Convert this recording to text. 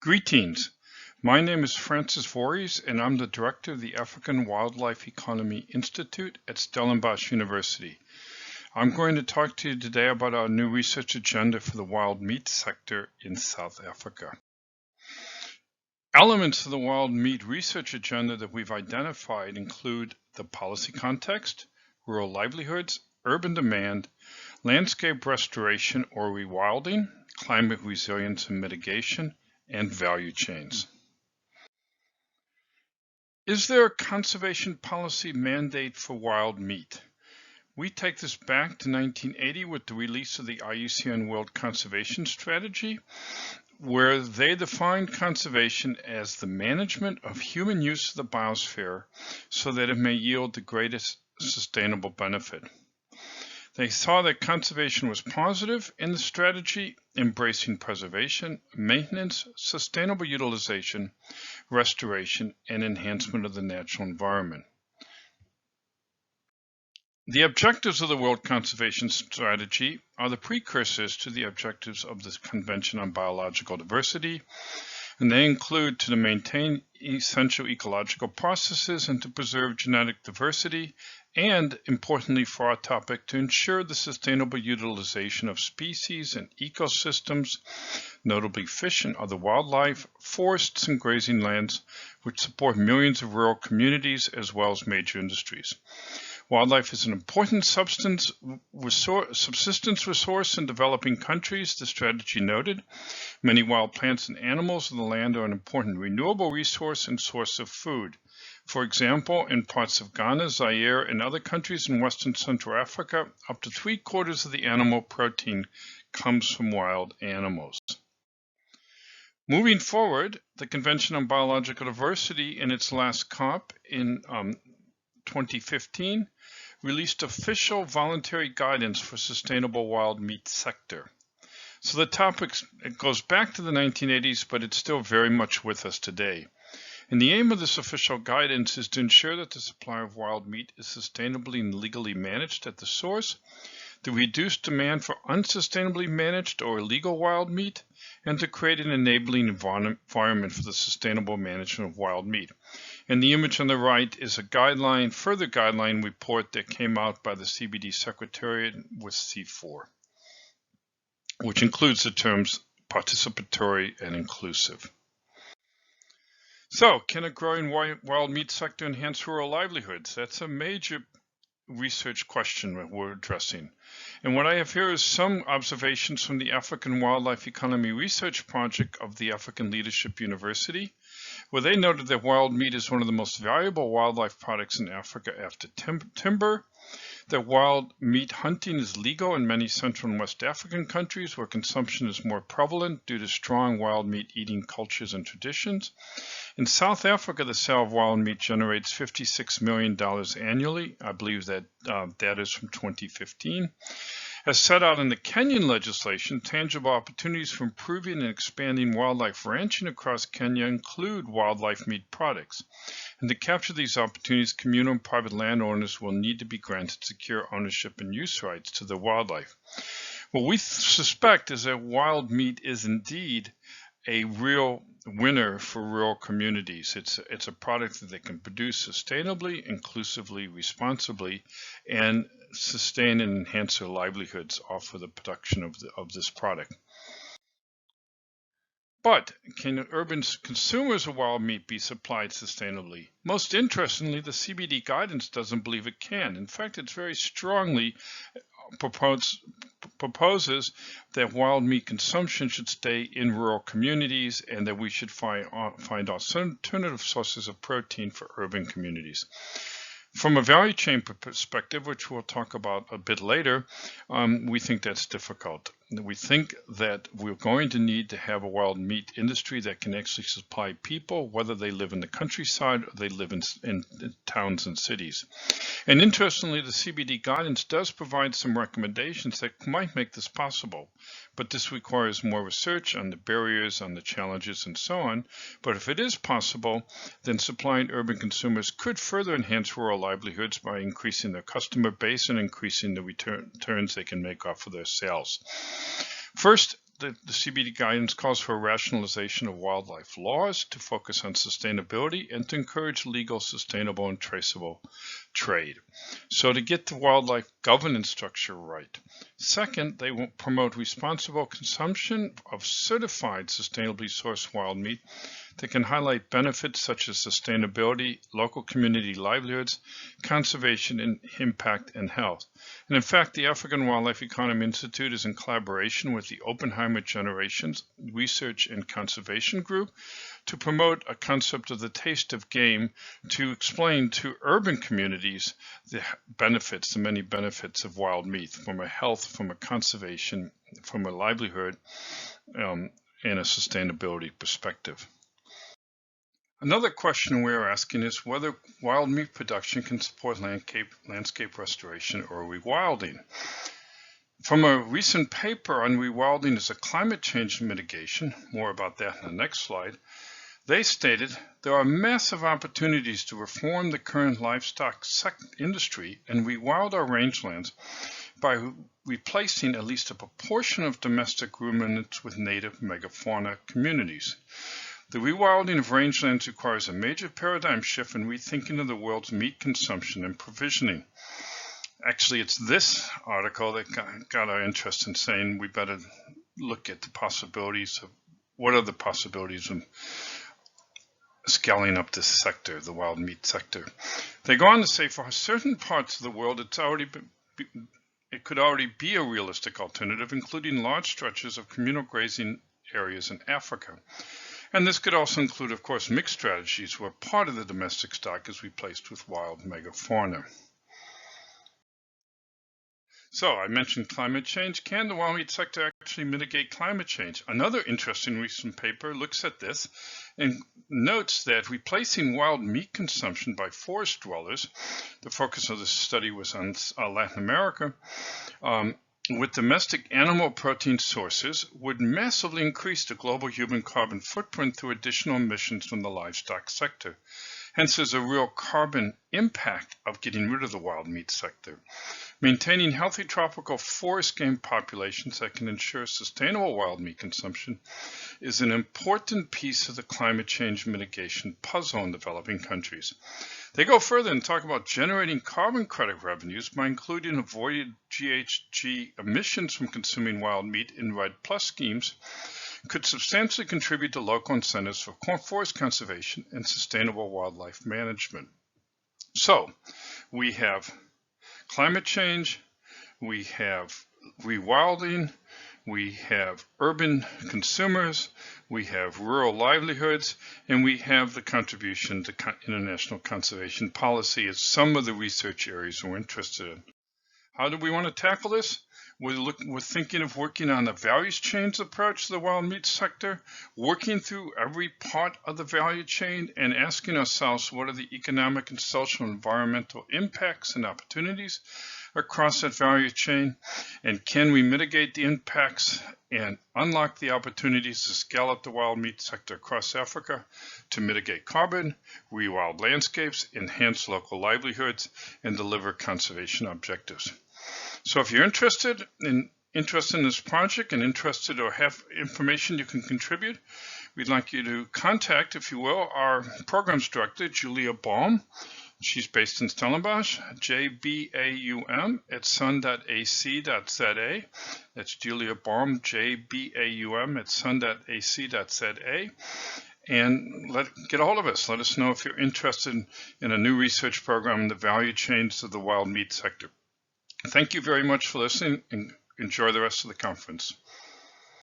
Greetings. My name is Francis Vorhies, and I'm the director of the African Wildlife Economy Institute at Stellenbosch University. I'm going to talk to you today about our new research agenda for the wild meat sector in South Africa. Elements of the wild meat research agenda that we've identified include the policy context, rural livelihoods, urban demand, landscape restoration or rewilding, climate resilience and mitigation, and value chains. Is there a conservation policy mandate for wild meat? We take this back to 1980 with the release of the IUCN World Conservation Strategy, where they defined conservation as the management of human use of the biosphere so that it may yield the greatest sustainable benefit. They saw that conservation was positive in the strategy, embracing preservation, maintenance, sustainable utilization, restoration, and enhancement of the natural environment. The objectives of the World Conservation Strategy are the precursors to the objectives of the Convention on Biological Diversity, and they include to maintain essential ecological processes and to preserve genetic diversity, and importantly for our topic, to ensure the sustainable utilization of species and ecosystems, notably fish and other wildlife, forests and grazing lands, which support millions of rural communities as well as major industries. Wildlife is an important subsistence resource in developing countries, the strategy noted. Many wild plants and animals of the land are an important renewable resource and source of food. For example, in parts of Ghana, Zaire, and other countries in Western Central Africa, up to 3/4 of the animal protein comes from wild animals. Moving forward, the Convention on Biological Diversity in its last COP in 2015 released official voluntary guidance for sustainable wild meat sector. So the topic goes back to the 1980s, but it's still very much with us today. And the aim of this official guidance is to ensure that the supply of wild meat is sustainably and legally managed at the source, to reduce demand for unsustainably managed or illegal wild meat, and to create an enabling environment for the sustainable management of wild meat. And the image on the right is a further guideline report that came out by the CBD Secretariat with C4, which includes the terms participatory and inclusive. So, can a growing wild meat sector enhance rural livelihoods? That's a major research question that we're addressing. And what I have here is some observations from the African Wildlife Economy Research Project of the African Leadership University, where they noted that wild meat is one of the most valuable wildlife products in Africa after timber, that wild meat hunting is legal in many Central and West African countries where consumption is more prevalent due to strong wild meat eating cultures and traditions. In South Africa, the sale of wild meat generates $56 million annually. I believe that data is from 2015. As set out in the Kenyan legislation, tangible opportunities for improving and expanding wildlife ranching across Kenya include wildlife meat products. And to capture these opportunities, communal and private landowners will need to be granted secure ownership and use rights to the wildlife. What we suspect is that wild meat is indeed a real winner for rural communities. It's a product that they can produce sustainably, inclusively, responsibly, and sustain and enhance their livelihoods off of the production of this product. But can urban consumers of wild meat be supplied sustainably? Most interestingly, the CBD guidance doesn't believe it can. In fact, it very strongly proposes that wild meat consumption should stay in rural communities and that we should find alternative sources of protein for urban communities. From a value chain perspective, which we'll talk about a bit later, we think that's difficult. We think that we're going to need to have a wild meat industry that can actually supply people, whether they live in the countryside or they live in towns and cities. And interestingly, the CBD guidance does provide some recommendations that might make this possible, but this requires more research on the barriers, on the challenges, and so on. But if it is possible, then supplying urban consumers could further enhance rural livelihoods by increasing their customer base and increasing the returns they can make off of their sales. First, the CBD guidance calls for a rationalization of wildlife laws to focus on sustainability and to encourage legal, sustainable, and traceable trade. So to get the wildlife governance structure right. Second, they will promote responsible consumption of certified sustainably sourced wild meat that can highlight benefits such as sustainability, local community livelihoods, conservation, and impact and health. And in fact, the African Wildlife Economy Institute is in collaboration with the Oppenheimer Generations Research and Conservation Group to promote a concept of the taste of game to explain to urban communities the benefits, the many benefits of wild meat from a health, from a conservation, from a livelihood, and a sustainability perspective. Another question we are asking is whether wild meat production can support landscape restoration or rewilding. From a recent paper on rewilding as a climate change mitigation, more about that in the next slide, they stated there are massive opportunities to reform the current livestock industry and rewild our rangelands by replacing at least a proportion of domestic ruminants with native megafauna communities. The rewilding of rangelands requires a major paradigm shift in rethinking of the world's meat consumption and provisioning. Actually, it's this article that got our interest in saying we better look at the possibilities of what are the possibilities of scaling up this sector, the wild meat sector. They go on to say for certain parts of the world, it could already be a realistic alternative, including large stretches of communal grazing areas in Africa. And this could also include, of course, mixed strategies where part of the domestic stock is replaced with wild megafauna. So I mentioned climate change. Can the wild meat sector actually mitigate climate change? Another interesting recent paper looks at this and notes that replacing wild meat consumption by forest dwellers, the focus of this study was on Latin America, with domestic animal protein sources would massively increase the global human carbon footprint through additional emissions from the livestock sector. Hence, there's a real carbon impact of getting rid of the wild meat sector. Maintaining healthy tropical forest game populations that can ensure sustainable wild meat consumption is an important piece of the climate change mitigation puzzle in developing countries. They go further and talk about generating carbon credit revenues by including avoided GHG emissions from consuming wild meat in REDD+ schemes could substantially contribute to local incentives for forest conservation and sustainable wildlife management. So we have climate change, we have rewilding, we have urban consumers, we have rural livelihoods, and we have the contribution to international conservation policy as some of the research areas we're interested in. How do we want to tackle this? We're thinking of working on a values chains approach to the wild meat sector, working through every part of the value chain and asking ourselves what are the economic and social and environmental impacts and opportunities across that value chain, and can we mitigate the impacts and unlock the opportunities to scale up the wild meat sector across Africa to mitigate carbon, rewild landscapes, enhance local livelihoods, and deliver conservation objectives. So if you're interested in this project and interested or have information you can contribute, we'd like you to contact, if you will, our programs director, Julia Baum. She's based in Stellenbosch, jbaum@sun.ac.za. That's Julia Baum, jbaum@sun.ac.za. And get a hold of us. Let us know if you're interested in a new research program in the value chains of the wild meat sector. Thank you very much for listening and enjoy the rest of the conference.